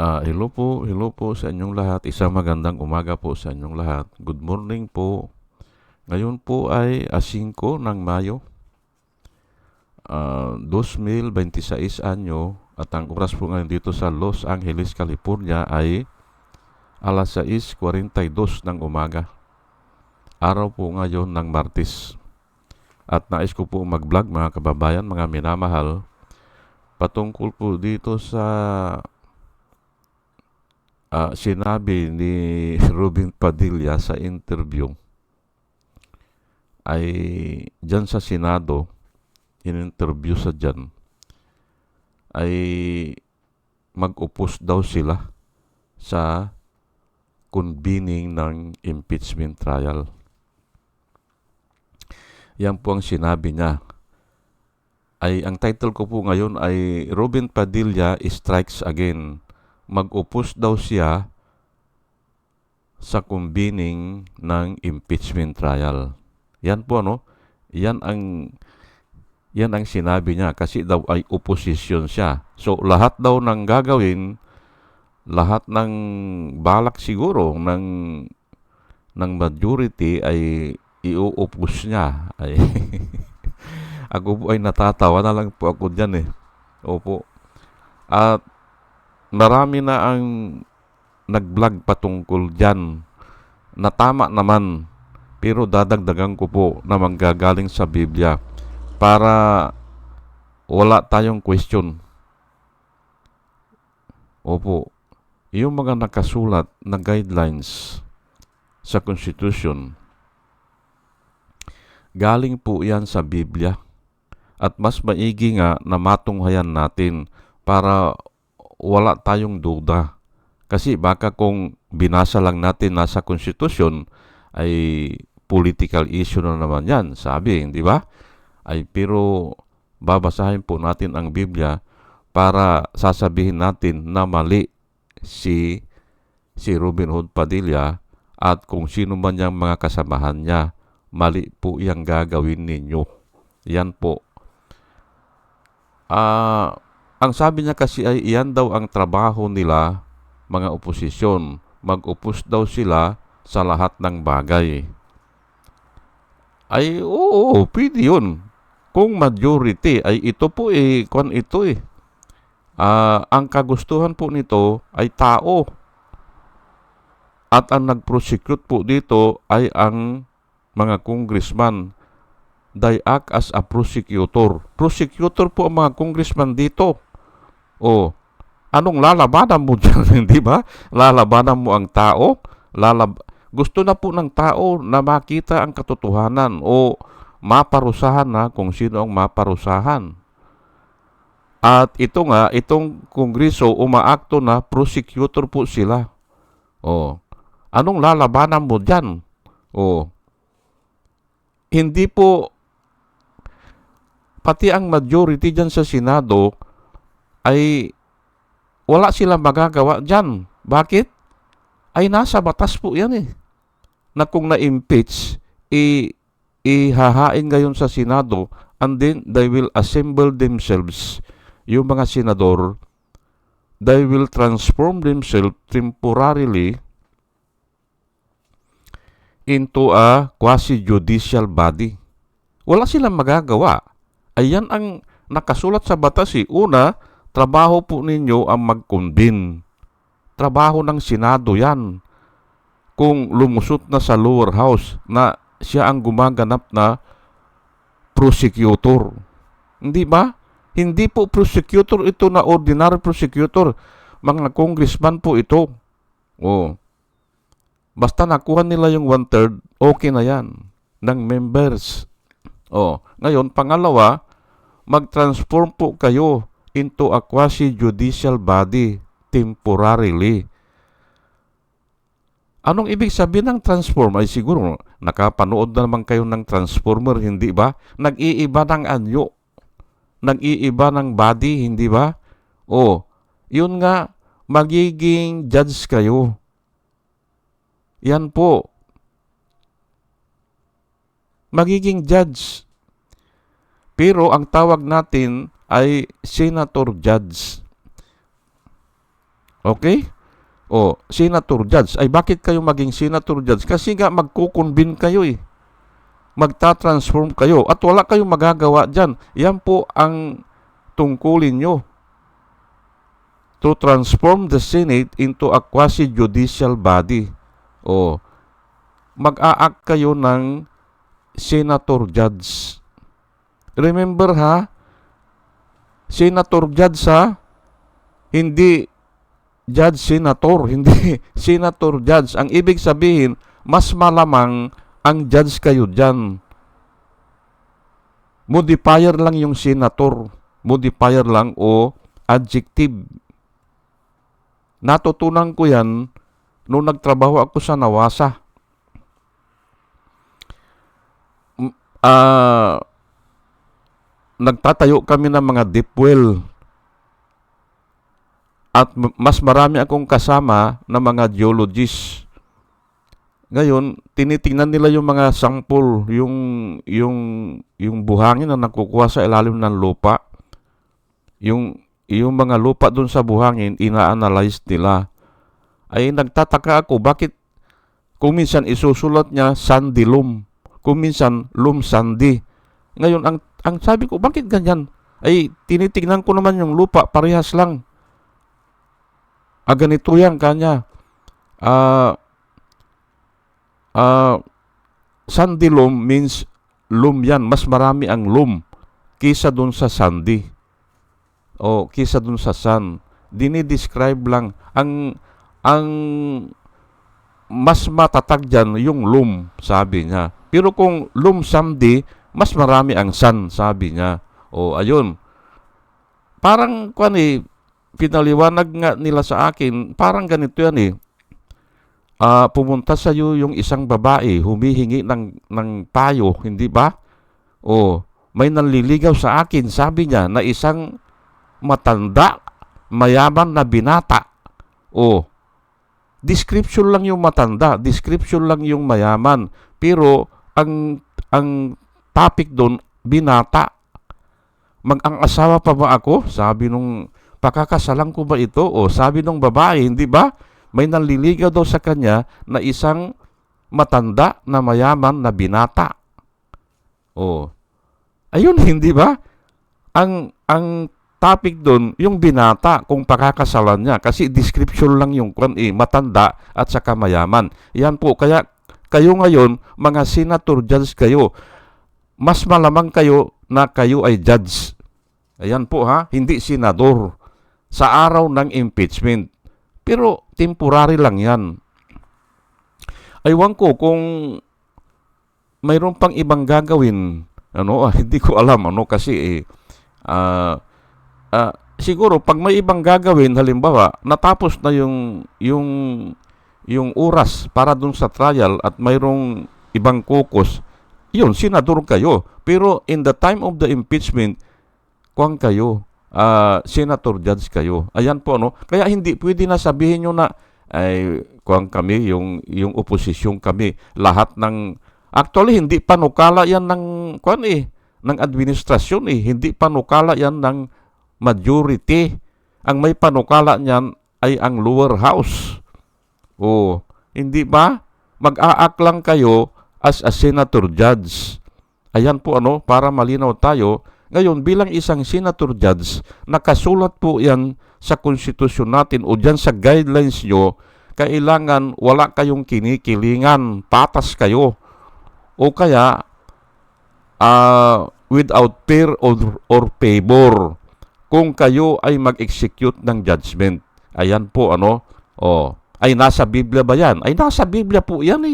Hello po sa inyong lahat. Isang magandang umaga po sa inyong lahat. Good morning po. Ngayon po ay 5 ng Mayo, 2026 anyo, at ang oras po ngayon dito sa Los Angeles, California ay alas 6:42 ng umaga. Araw po ngayon ng Martes. At nais ko po mag-vlog, mga kababayan, mga minamahal, patungkol po dito sa sinabi ni Robin Padilla sa interview ay dyan sa Senado, in-interview sa dyan, ay mag-upos daw sila sa convening ng impeachment trial. Yan po ang sinabi niya. Ang title ko po ngayon ay Robin Padilla Strikes Again. Mag-upos daw siya sa convening ng impeachment trial. Yan po Yan ang sinabi niya kasi daw ay opposition siya. So lahat daw ng gagawin, lahat ng balak siguro ng majority ay i-oppose niya. Ako po ay natatawa na lang po ako diyan eh. Opo. At marami na ang nag-vlog patungkol diyan na tama naman. Pero dadagdagan ko po na manggagaling sa Biblia para wala tayong question. Opo, yung mga nakasulat na guidelines sa Constitution, galing po yan sa Biblia. At mas maigi nga na matunghayan natin para wala tayong duda. Kasi baka kung binasa lang natin nasa Constitution, ay political issue na naman yan, sabi, hindi ba? Pero babasahin po natin ang Biblia para sasabihin natin na mali si Robin Hood Padilla at kung sino man yung mga kasamahan niya, mali po yung gagawin ninyo. Yan po. Ang sabi niya kasi ay iyan daw ang trabaho nila, mga oposisyon. Mag-upos daw sila sa lahat ng bagay. Oo, pwede yun. Kung majority, ito po ang kagustuhan po nito ay tao. At ang nag-prosecute po dito ay ang mga congressman. They act as a prosecutor. Prosecutor po ang mga congressman dito. Anong lalabanan mo dyan, hindi ba? Lalabanan mo ang tao? Gusto na po ng tao na makita ang katotohanan o maparusahan na kung sino ang maparusahan. At itong kongreso, umaakto na prosecutor po sila. Anong lalabanan mo dyan? Hindi po, pati ang majority dyan sa Senado ay wala silang magagawa dyan. Bakit? Nasa batas po yan eh. Na kung na-impeach, ihahain ngayon sa Senado and then they will assemble themselves. Yung mga senador, they will transform themselves temporarily into a quasi-judicial body. Wala silang magagawa. Ayan ang nakasulat sa batas eh. Una, trabaho po ninyo ang mag-convene. Trabaho ng Senado yan. Kung lumusot na sa lower house na siya ang gumaganap na prosecutor. Hindi ba? Hindi po prosecutor ito na ordinary prosecutor. Mga congressman po ito. Basta nakuha nila yung 1/3, okay na yan. Ng members. Ngayon, pangalawa, mag-transform po kayo into a quasi-judicial body temporarily. Anong ibig sabihin ng transform? Siguro nakapanood na naman kayo ng Transformer, hindi ba? Nag-iiba ng anyo. Nag-iiba ng body, hindi ba? Yun nga, magiging judge kayo. Yan po. Magiging judge. Pero ang tawag natin ay senator judge. Okay? O, senator judge. Ay bakit kayo maging senator judge? Kasi nga magkukonvene kayo eh. Magta-transform kayo at wala kayong magagawa dyan. Yan po ang tungkulin nyo. To transform the Senate into a quasi-judicial body. O, mag-a-act kayo ng senator judge. Remember ha, senator judge ha, hindi judge senator, hindi senator judge. Ang ibig sabihin, mas malamang ang judge kayo dyan. Modifier lang yung senator. Modifier lang o adjective. Natutunan ko yan nung nagtrabaho ako sa Nawasa. Nagtatayo kami ng mga deep well. At mas marami akong kasama na mga geologists. Ngayon, tinitingnan nila yung mga sample, yung buhangin na nakukuha sa ilalim ng lupa. Yung mga lupa dun sa buhangin, ina-analyze nila. Ay nagtataka ako, bakit kung minsan isusulat niya sandy loam, kung minsan loam sandy. Ngayon, ang sabi ko, bakit ganyan? Ay tinitingnan ko naman yung lupa, parehas lang. Ganito yan kanya. Sandy loam means loam yan. Mas marami ang loam kisa dun sa sandy. O kisa dun sa sand. Dinidescribe lang. Ang mas matatag dyan yung loam, sabi niya. Pero kung loam sandy, mas marami ang sand, sabi niya. O ayun. Parang pinaliwanag nga nila sa akin, parang ganito yan eh. Pumunta sa iyo yung isang babae, humihingi ng payo, hindi ba? O, may nanliligaw sa akin, sabi niya, na isang matanda, mayaman na binata. O, description lang yung matanda, description lang yung mayaman. Pero, ang topic doon, binata. Ang asawa pa ba ako? Sabi nung, pakakasalan ko ba ito? O sabi nung babae, hindi ba? May nanliligaw daw sa kanya na isang matanda na mayaman na binata. O, ayun, hindi ba? Ang topic doon, yung binata, kung pakakasalan niya. Kasi description lang yung matanda at saka mayaman. Yan po, kaya kayo ngayon, mga senator judge kayo, mas malamang kayo na kayo ay judge. Ayan po ha, hindi senador. Sa araw ng impeachment. Pero temporary lang yan. Aywan ko kung mayroon pang ibang gagawin. Hindi ko alam kasi siguro pag may ibang gagawin, halimbawa natapos na yung oras para dun sa trial at mayroong ibang caucus, yun, senador kayo. Pero in the time of the impeachment, kayo, senator judge kayo. Ayan po, Kaya hindi pwede na sabihin nyo na, kami, yung oposisyon kami. Lahat actually, hindi panukala yan ng administrasyon Hindi panukala yan ng majority. Ang may panukala niyan ay ang lower house. Hindi ba? Mag-a-act lang kayo as a senator judge. Ayan po, para malinaw tayo. Ngayon, bilang isang senator judge, nakasulat po yan sa konstitusyon natin o dyan sa guidelines nyo, kailangan wala kayong kinikilingan, patas kayo. O kaya, without fear or favor, kung kayo ay mag-execute ng judgment. Ayan po, ay nasa Biblia ba yan? Ay nasa Biblia po yan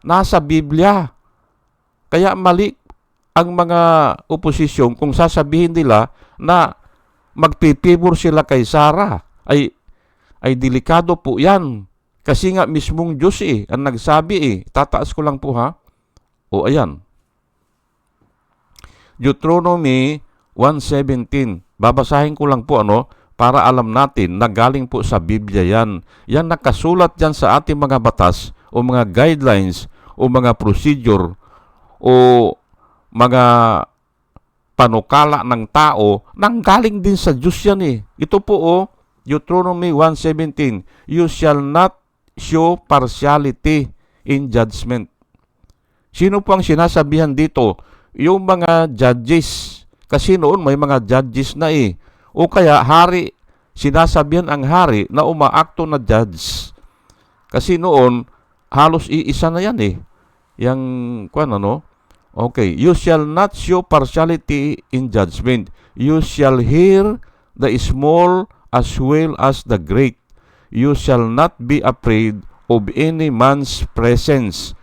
Nasa Biblia. Kaya mali ang mga oposisyon kung sasabihin nila na magpipibor sila kay Sarah. Ay delikado po yan. Kasi nga mismong Diyos ang nagsabi Tataas ko lang po ha. Ayan. Deuteronomy 1:17. Babasahin ko lang po para alam natin na galing po sa Biblia yan. Yan nakasulat yan sa ating mga batas o mga guidelines o mga procedure o mga panukala ng tao nang galing din sa Diyos yan Ito po Deuteronomy 1:17, you shall not show partiality in judgment. Sino po ang sinasabihan dito? Yung mga judges. Kasi noon may mga judges na eh. O kaya hari, sinasabihan ang hari na umaakto na judge. Kasi noon, halos iisa na yan eh. Yang, ano? Okay, you shall not show partiality in judgment. You shall hear the small as well as the great. You shall not be afraid of any man's presence,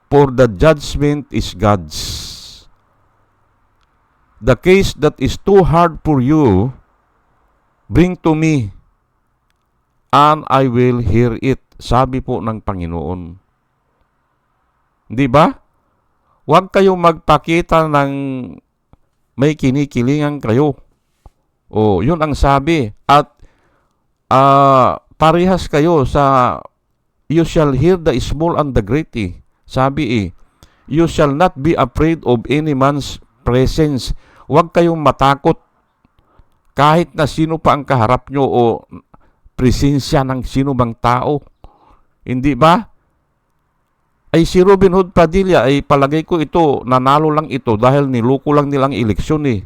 for the judgment is God's. The case that is too hard for you, bring to me, and I will hear it. Sabi po ng Panginoon. Di ba? Huwag kayong magpakita ng may kinikilingan kayo. O, yun ang sabi. At parehas kayo sa you shall hear the small and the great. Sabi you shall not be afraid of any man's presence. Huwag kayong matakot kahit na sino pa ang kaharap nyo o presensya ng sino bang tao. Hindi ba? Ay si Robin Hood Padilla ay palagay ko ito, nanalo lang ito dahil niloko lang nilang eleksyon eh.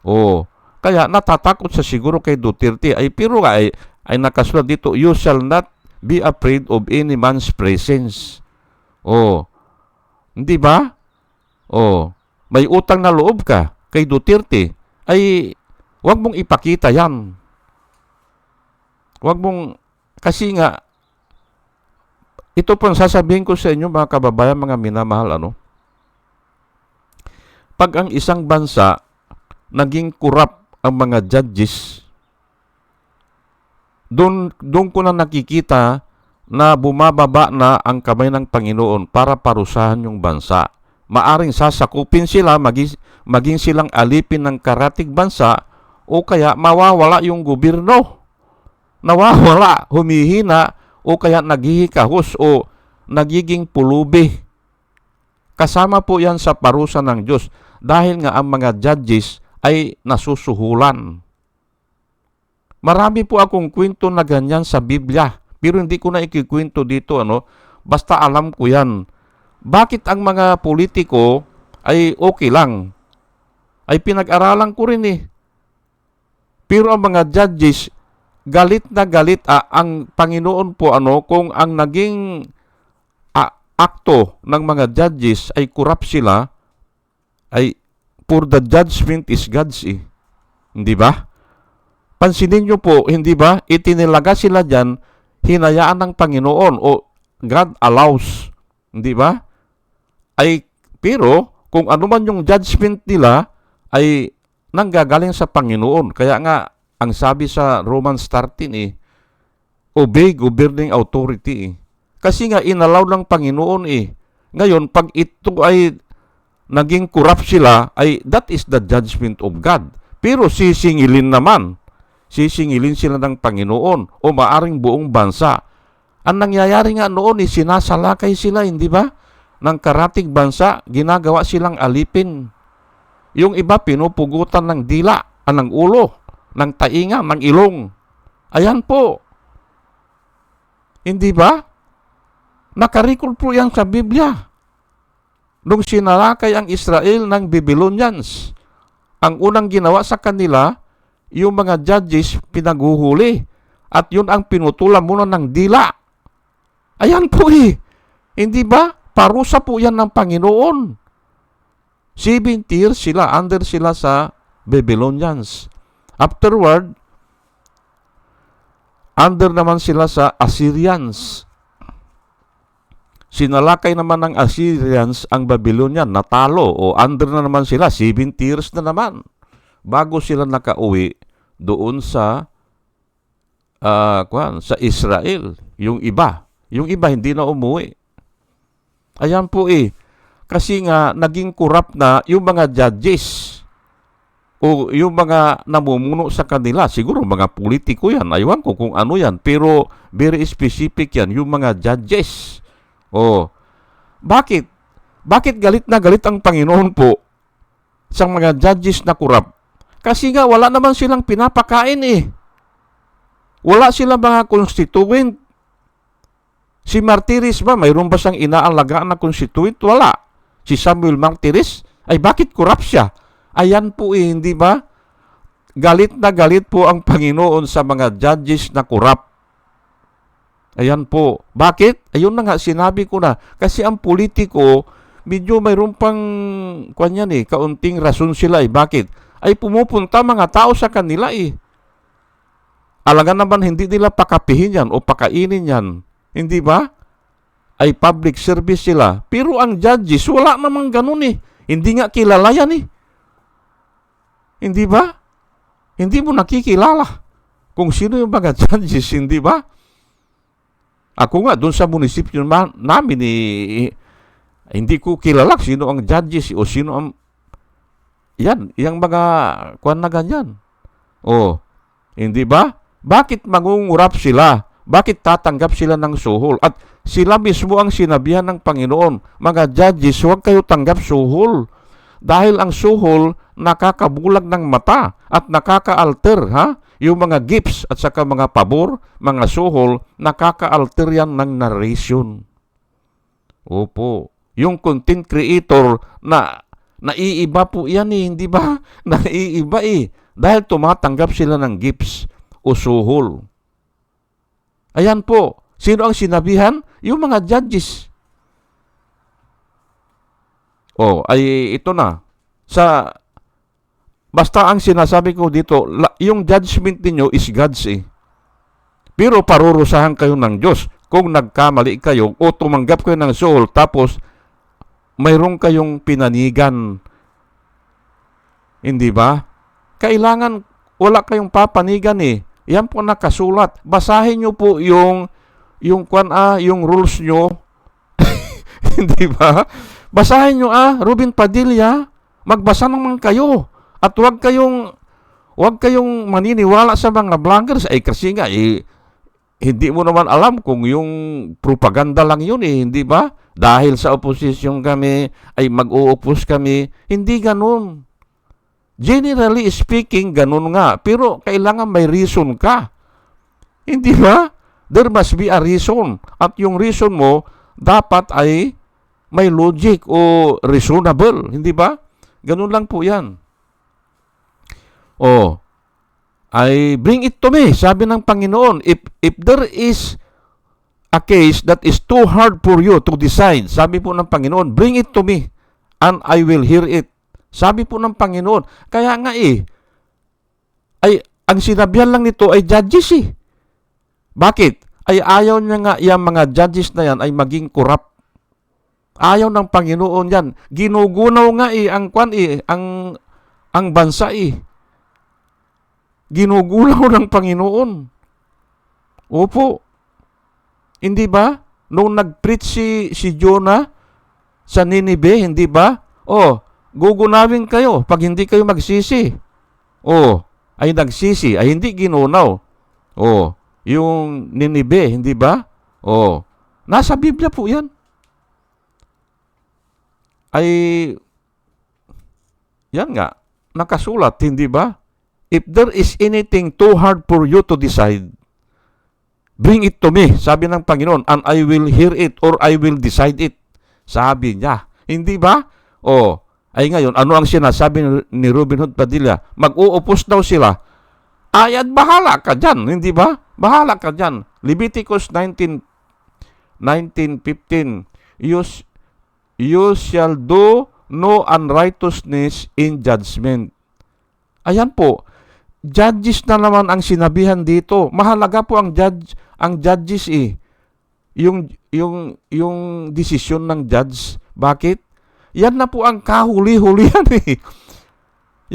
O, kaya natatakot sa siguro kay Duterte. Ay pero ay nakasulat dito, you shall not be afraid of any man's presence. O, hindi ba? O, may utang na loob ka kay Duterte. Ay, huwag mong ipakita yan. Huwag mong, kasi nga, ito po ang sasabihin ko sa inyo mga kababayan, mga minamahal, pag ang isang bansa naging corrupt ang mga judges, doon ko na nakikita na bumababa na ang kamay ng Panginoon para parusahan yung bansa. Maaring sasakupin sila, maging silang alipin ng karatig bansa, o kaya mawawala yung gobyerno. Nawawala, humihina, o kaya naghihikahos o nagiging pulubi. Kasama po yan sa parusa ng Diyos dahil nga ang mga judges ay nasusuhulan. Marami po akong kwento na ganyan sa Biblia, pero hindi ko na ikikwento dito, basta alam ko yan. Bakit ang mga politiko ay okay lang? Ay pinag-aralan ko rin eh. Pero ang mga judges, galit na galit ang Panginoon po kung ang naging akto ng mga judges ay corrupt sila, ay for the judgment is God's eh. Hindi ba? Pansinin nyo po, hindi ba? Itinilaga sila dyan, hinayaan ng Panginoon o God allows. Hindi ba? Ay, pero kung ano man yung judgment nila ay nanggagaling sa Panginoon. Kaya nga, ang sabi sa Romans 13 obey governing authority Kasi nga inalaw ng Panginoon Ngayon, pag ito ay naging corrupt sila, ay that is the judgment of God. Pero sisingilin sila ng Panginoon o maaring buong bansa. Ang nangyayari nga noon sinasalakay sila, hindi ba? Ng karatig bansa, ginagawa silang alipin. Yung iba pinupugutan ng dila, ng ulo, ng tainga, ng ilong. Ayan po. Hindi ba? Nakarecord po yan sa Biblia. Nung sinalakay ang Israel ng Babylonians, ang unang ginawa sa kanila, yung mga judges pinaguhuli. At yun ang pinutulan muna ng dila. Ayan po Hindi ba? Parusa po yan ng Panginoon. 7 years under sila sa Babylonians. Afterward, under naman sila sa Assyrians. Sinalakay naman ng Assyrians ang Babylonian, natalo o under na naman sila, 7 years na naman. Bago sila nakauwi doon sa Israel, yung iba hindi na umuwi. Ayan po kasi nga naging corrupt na yung mga judges o yung mga namumuno sa kanila. Siguro mga politiko yan, aywan ko kung ano yan, pero very specific yan, yung mga judges. Bakit? Bakit galit na galit ang Panginoon po sa mga judges na corrupt? Kasi nga wala naman silang pinapakain Wala sila mga constituent. Si Martires ba, mayroon ba siyang inaalagaan na constituent? Wala. Si Samuel Martires, ay bakit corrupt siya? Ayan po hindi ba? Galit na galit po ang Panginoon sa mga judges na corrupt. Ayan po. Bakit? Ayun na nga, sinabi ko na. Kasi ang politiko, medyo mayroon pang, kaunting rason sila eh. Bakit? Ay pumupunta mga tao sa kanila eh. Alaga naman hindi nila pakapihin yan o pakainin yan. Hindi ba? Ay public service sila. Pero ang judges, wala namang ganun eh. Hindi nga kilala yan eh. Hindi ba? Hindi mo nakikilala kung sino yung mga judges, hindi ba? Ako nga, doon sa munisipyo namin hindi ko kilala sino ang judges o sino ang yung mga kuwan na ganyan. Hindi ba? Bakit mangungurap sila? Bakit tatanggap sila ng suhol? At sila mismo ang sinabihan ng Panginoon, mga judges, huwag kayo tanggap suhol. Dahil ang suhol, nakakabulag ng mata at nakaka-alter, Yung mga gifts at saka mga pabor, mga suhol, nakaka-alter yan ng narration. Opo. Yung content creator na naiiba po yan hindi ba? Naiiba Dahil tumatanggap sila ng gifts o suhol. Ayan po. Sino ang sinabihan? Yung mga judges. Ay ito na. Basta ang sinasabi ko dito, yung judgment niyo is God's Pero parurusahan kayo ng Diyos. Kung nagkamali kayo o tumanggap kayo ng suhol, tapos mayroon kayong pinanigan. Hindi ba? Kailangan wala kayong papanigan Yan po nakasulat. Basahin nyo po yung rules nyo. Hindi ba? Basahin nyo Ruben Padilla. Magbasa naman kayo. At huwag kayong maniniwala sa mga bloggers. Kasi nga, hindi mo naman alam kung yung propaganda lang yun hindi ba? Dahil sa oposisyon kami, ay mag-uupos kami. Hindi ganun. Generally speaking, ganun nga. Pero kailangan may reason ka. Hindi ba? There must be a reason. At yung reason mo, dapat ay may logic o reasonable. Hindi ba? Ganun lang po yan. I bring it to me, sabi ng Panginoon. If there is a case that is too hard for you to decide, sabi po ng Panginoon, bring it to me and I will hear it. Sabi po ng Panginoon. Kaya nga ay ang sinabihan lang nito ay judges Bakit? Ay ayaw niya nga yung mga judges na yan ay maging corrupt. Ayaw ng Panginoon yan. Ginugunaw nga ang bansa Ginugulaw ng Panginoon. Opo. Hindi ba? Nung nag-preach si Jonah sa Ninive, hindi ba? Gugunawin kayo pag hindi kayo magsisi. Ay nagsisi, ay hindi ginunaw. Yung Ninive, hindi ba? Nasa Biblia po yan. Ay, yan nga, nakasulat, hindi ba? If there is anything too hard for you to decide, bring it to me, sabi ng Panginoon, and I will hear it or I will decide it. Sabi niya. Hindi ba? Ay ngayon, ano ang sinasabi ni Ruben Hood Padilla? Mag-uupos daw sila. At bahala ka dyan, hindi ba? Bahala ka dyan. Leviticus 19:15, you shall do no unrighteousness in judgment. Ayan po. Judges na naman ang sinabihan dito. Mahalaga po ang judges Yung desisyon ng judge. Bakit? Yan na po ang kahuli-hulihan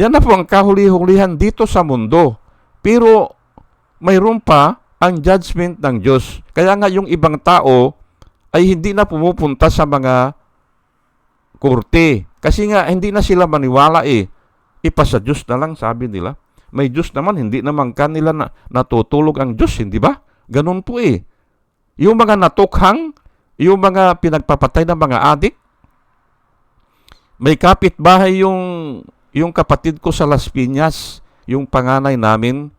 Yan na po ang kahuli-hulihan dito sa mundo. Pero mayroon pa ang judgment ng Diyos. Kaya nga yung ibang tao ay hindi na pumupunta sa mga korte. Kasi nga hindi na sila maniwala Ipasa Diyos na lang, sabi nila. May Diyos naman, hindi naman kanila natutulog ang Diyos, hindi ba? Ganun po Yung mga natukhang, yung mga pinagpapatay ng mga adik, may kapitbahay yung kapatid ko sa Las Piñas, yung panganay namin,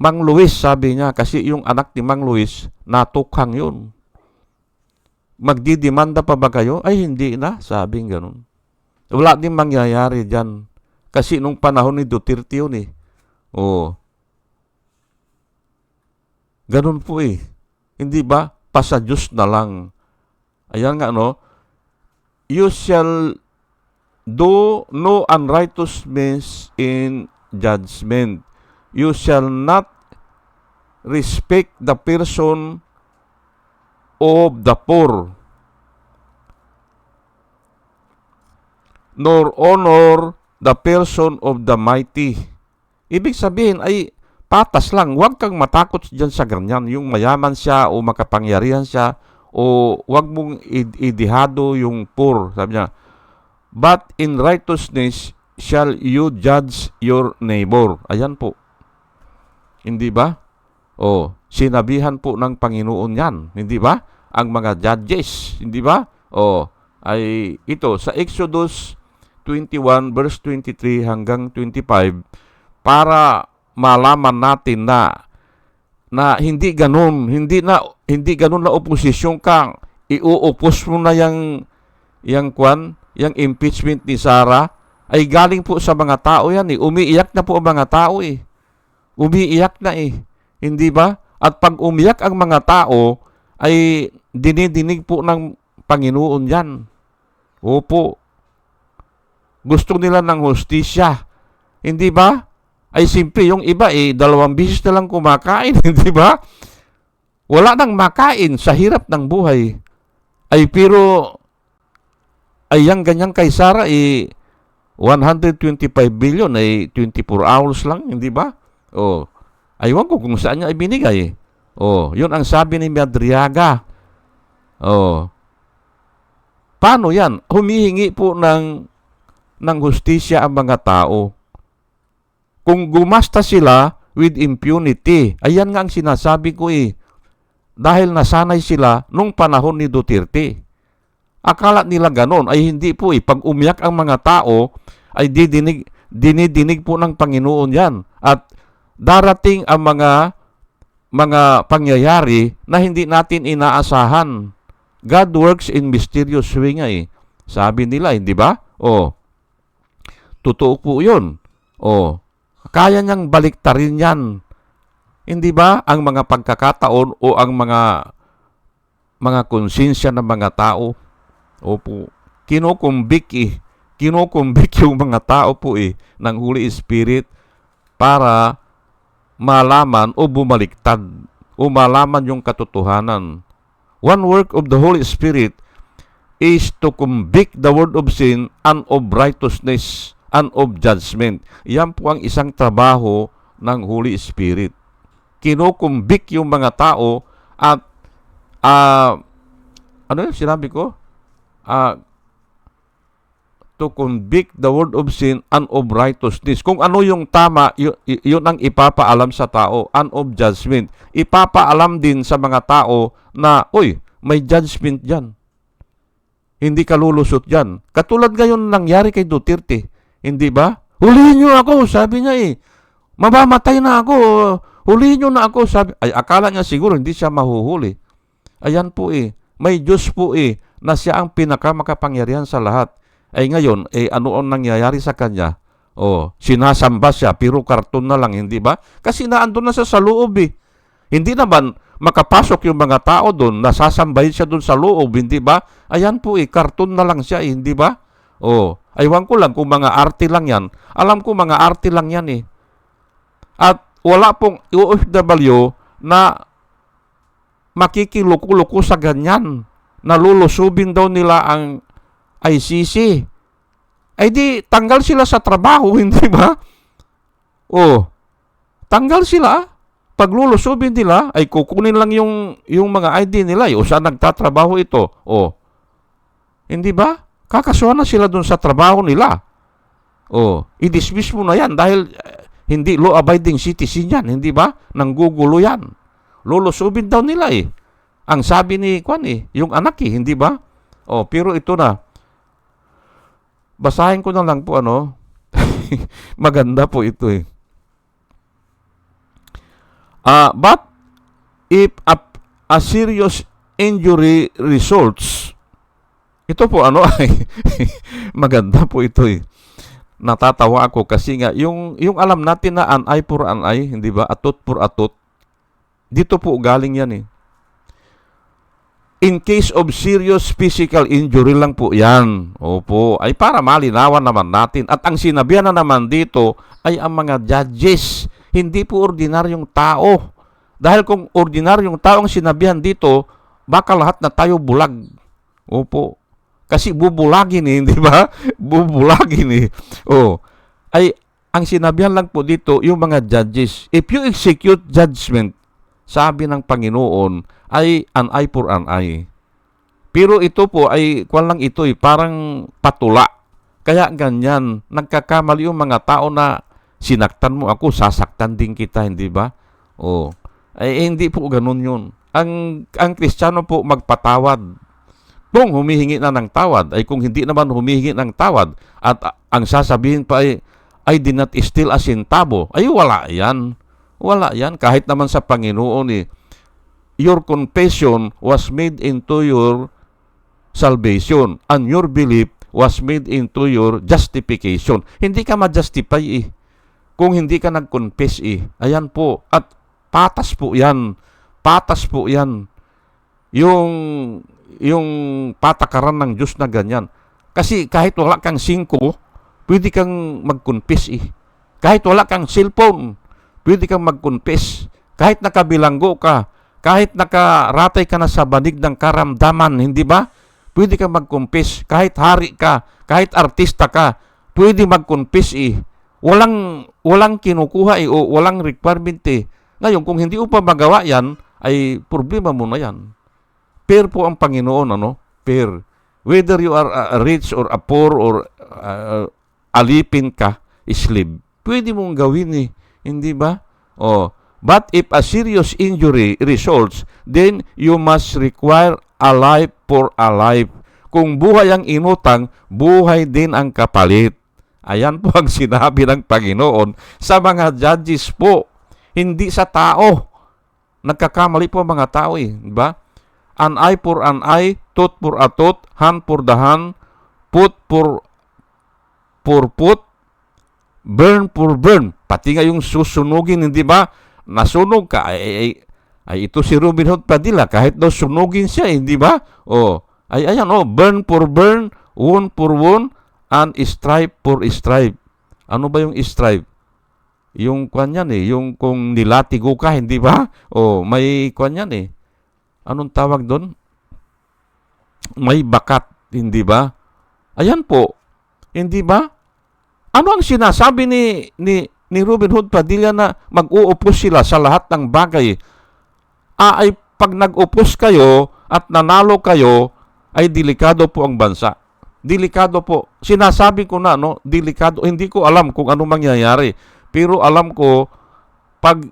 Mang Luis, sabi niya, kasi yung anak ni Mang Luis, natukhang yun. Magdidemanda pa ba kayo? Ay, hindi na, sabing ganun. Wala din mangyayari dyan. Kasi nung panahon ni Duterte yun eh. Oo. Ganun po eh. Hindi ba? Pasa Diyos na lang. Ayan nga, no? You shall do no unrighteousness in judgment. You shall not respect the person of the poor, nor honor the person of the mighty. Ibig sabihin ay patas lang. Huwag kang matakot dyan sa ganyan. Yung mayaman siya o makapangyarihan siya o huwag mong idihado yung poor. Sabi niya, but in righteousness shall you judge your neighbor. Ayan po. Hindi ba? Sinabihan po ng Panginoon yan. Hindi ba? Ang mga judges. Hindi ba? Ay ito, sa Exodus 21 verse 23 hanggang 25, para malaman natin na hindi ganun, hindi ganun na oposisyon kang iuupos mo na yung impeachment ni Sarah, ay galing po sa mga tao yan eh. Umiiyak na po ang mga tao eh. Umiiyak na eh. Hindi ba? At pag umiyak ang mga tao, ay dinidinig po ng Panginoon yan. Opo. Gusto nila ng hustisya. Hindi ba? Ay simple, yung iba 2 beses na lang kumakain. Hindi ba? Wala nang makain sa hirap ng buhay. Ay pero, ay yung ganyang kay Sarah 125 billion ay 24 hours lang. Hindi ba? Aywan ko kung saan niya ibinigay. Yun ang sabi ni Madriaga. Paano yan? Humihingi po ng hustisya ang mga tao. Kung gumasta sila with impunity, ayan nga ang sinasabi ko eh. Dahil nasanay sila nung panahon ni Duterte. Akala nila ganon, ay hindi po eh. Pag umiyak ang mga tao, ay dinidinig po ng Panginoon yan. At darating ang mga pangyayari na hindi natin inaasahan. God works in mysterious way nga eh. Sabi nila, hindi ba? Totoo po yun. Kaya niyang baliktarin yan. Hindi ba? Ang mga pagkakataon o ang mga konsensya ng mga tao. Opo. Kinukumbik yung mga tao po eh ng Holy Spirit para malaman o bumaliktad o malaman yung katotohanan. One work of the Holy Spirit is to convict the world of sin and of righteousness and of judgment. Yan po ang isang trabaho ng Holy Spirit. Kinukumbik yung mga tao at ano yung sinabi ko? To convict the world of sin and of righteousness. Kung ano yung tama, yun ang ipapaalam sa tao, and of judgment. Ipapaalam din sa mga tao na, may judgment dyan. Hindi ka lulusot dyan. Katulad ngayon nangyari kay Duterte. Hindi ba? Hulihin nyo ako, sabi niya eh. Mamamatay na ako. Hulihin nyo na ako, sabi. Ay, akala niya siguro hindi siya mahuhuli. Ayan po eh. May Diyos po eh, na siya ang pinakamakapangyarihan sa lahat. Ay ngayon, ano ang nangyayari sa kanya? Sinasamba siya, pero karton na lang, hindi ba? Kasi naandun na siya sa loob eh. Hindi naman makapasok yung mga tao doon, nasasambahin siya doon sa loob, hindi ba? Ayan po eh, karton na lang siya, hindi ba? Aywan ko lang kung mga arte lang yan. Alam ko mga arte lang yan eh. At wala pong OFW na makikiluko-luko sa ganyan. Nalulusubin daw nila ang ICC. Ay di, tanggal sila sa trabaho, hindi ba? Tanggal sila. Paglulusubin nila, ay kukunin lang yung mga ID nila. O saan nagtatrabaho ito? Hindi ba? Kakasuhan na sila dun sa trabaho nila. I-dismiss mo na yan dahil hindi law-abiding citizen yan, hindi ba? Nanggugulo yan. Lulusubin daw nila eh. Ang sabi ni yung anak eh, hindi ba? Pero ito na. Basahin ko na lang po Maganda po ito eh. But if a serious injury results, ito po ay maganda po ito eh. Natatawa ako kasi nga yung alam natin na an eye for an eye, hindi ba? Atot for atot. Dito po galing yan eh. In case of serious physical injury lang po yan. Opo, ay para malinawan naman natin. At ang sinabihan na naman dito ay ang mga judges, hindi po ordinaryong tao. Dahil kung ordinaryong tao ang sinabihan dito, baka lahat na tayo bulag. Opo. Kasi bubulagin eh, di ba? Bubulagin eh. Ay, ang sinabihan lang po dito, yung mga judges, if you execute judgment, sabi ng Panginoon, ay an eye for an eye. Pero ito po ay, lang ito eh, parang patula. Kaya ganyan, nagkakamali yung mga tao na sinaktan mo ako, sasaktan din kita, hindi ba? Ay hindi po ganun yun. Ang Kristiyano po magpatawad. Kung humihingi na ng tawad, ay kung hindi naman humihingi ng tawad, at ang sasabihin pa ay, I did not steal a centavo, ay wala yan. Wala yan. Kahit naman sa Panginoon eh, your confession was made into your salvation and your belief was made into your justification. Hindi ka ma-justify eh kung hindi ka nag-confess eh. Ayan po. At patas po yan. Patas po yan. Yung patakaran ng Diyos na ganyan. Kasi kahit wala kang 5, pwede kang mag-confess eh. Kahit wala kang cellphone, pwede kang mag-confess. Kahit nakabilanggo ka, kahit nakaratay ka na sa banig ng karamdaman, hindi ba? Pwede kang mag-confess. Kahit hari ka, kahit artista ka, pwede mag-confess eh. Walang kinukuha eh, o walang requirement eh. Ngayon, kung hindi mo pa magawa yan, ay problema mo na yan. Fair po ang Panginoon, Fair. Whether you are rich or a poor or alipin ka, slave, pwede mong gawin eh. Hindi ba? But if a serious injury results, then you must require a life for a life. Kung buhay ang inutang, buhay din ang kapalit. Ayan po ang sinabi ng Panginoon sa mga judges po. Hindi sa tao. Nagkakamali po ang mga tao eh. Diba? An eye for an eye, tooth for a tooth, hand for the hand, foot for foot, burn for burn. Pati nga yung susunugin, hindi ba? Nasunog ka, ay ito si Robin Hood Padilla, kahit daw sunugin siya, hindi ba? Ayan, burn for burn, wound for wound, and stripe for stripe. Ano ba yung stripe? Yung kwan yan eh, yung kung nilatigo ka, hindi ba? May kwan yan eh. Anong tawag doon? May bakat, hindi ba? Ayan po, hindi ba? Ano ang sinasabi ni Robin Hood Padilla na mag-uupos sila sa lahat ng bagay? Ay pag nag-upos kayo at nanalo kayo, ay delikado po ang bansa. Delikado po. Sinasabi ko na, delikado. Hindi ko alam kung ano mangyayari. Pero alam ko, pag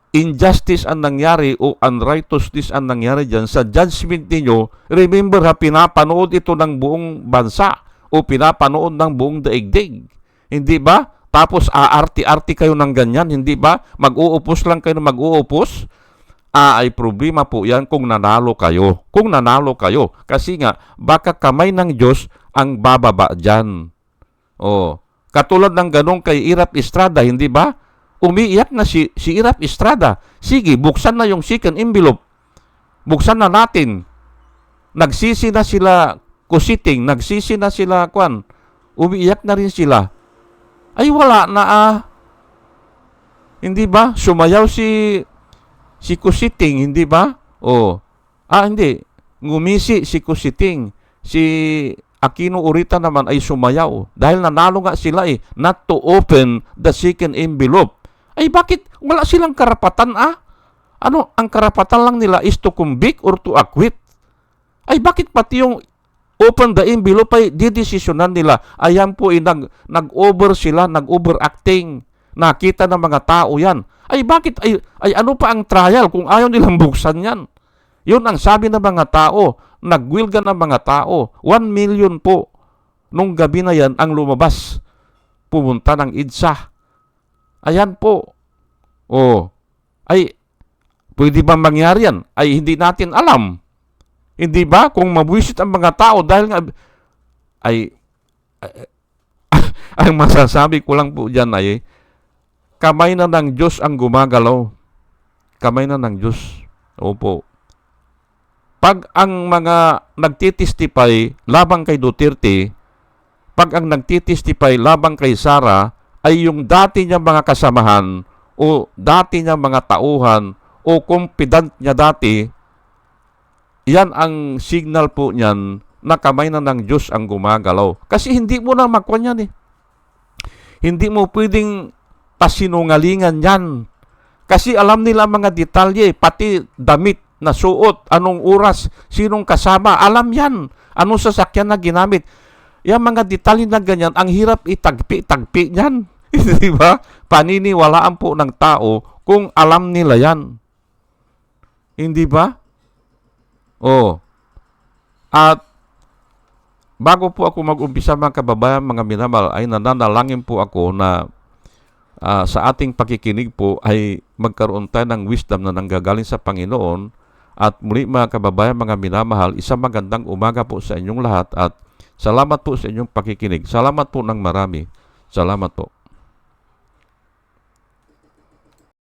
injustice ang nangyari o unrighteousness ang nangyari dyan, sa judgment ninyo, remember pinapanood ito ng buong bansa o pinapanood ng buong daigdig. Hindi ba? Tapos aarti-arti kayo ng ganyan, hindi ba? Mag-uupos lang kayo na mag-uupos. Ay problema po yan kung nanalo kayo. Kung nanalo kayo. Kasi nga, baka kamay ng Diyos ang bababa dyan. Katulad ng ganong kay Irap Estrada, hindi ba? Umiiyak na si Irap Estrada. Sige, buksan na yung second envelope. Buksan na natin. Nagsisi na sila Kusiting, nagsisi na sila Kwan. Umiiyak na rin sila. Ay wala na Hindi ba? Sumayaw si Kusiting, hindi ba? Hindi. Ngumisi si Kusiting. Si Aquino Urita naman ay sumayaw. Dahil nanalo nga sila not to open the second envelope. Ay bakit wala silang karapatan Ano, ang karapatan lang nila is to convict or to acquit. Ay bakit pati yung open the envelope ay didesisyonan nila? Ayan po nag-over sila, nag-overacting. Nakita ng mga tao yan. Ay bakit, ay ano pa ang trial kung ayaw nilang buksan yan? Yun ang sabi ng mga tao. Nagwilga ng mga tao. 1 million po. Nung gabi na yan ang lumabas. Pumunta ng EDSA. Ayan po. Ay, pwede ba mangyari yan? Ay, hindi natin alam. Hindi ba? Kung mabwisit ang mga tao dahil nga, ay, ang masasabi ko lang po dyan ay, kamay na ng Diyos ang gumagalaw. Kamay na ng Diyos. Opo. Pag ang mga nagtitestify labang kay Duterte, pag ang nagtitestify labang kay Sara, ay yung dati niya mga kasamahan, o dati niya mga tauhan, o confidant niya dati, yan ang signal po niyan na kamay na ng Diyos ang gumagalaw. Kasi hindi mo na makuha yan eh. Hindi mo pwedeng pasinungalingan yan. Kasi alam nila mga detalye, pati damit na suot, anong oras, sinong kasama, alam yan. Anong sasakyan na ginamit. Yung mga detalye na ganyan, ang hirap itagpi niyan. Di ba? Paniniwalaan po ng tao kung alam nila yan. Hindi ba? Oh. At bago po ako mag-umpisa mga kababayan, mga minamahal, ay nananalangin po ako na sa ating pakikinig po ay magkaroon tayo ng wisdom na nanggagaling sa Panginoon. At muli mga kababayan, mga minamahal, isang magandang umaga po sa inyong lahat at salamat po sa inyong pakikinig. Salamat po ng marami. Salamat po.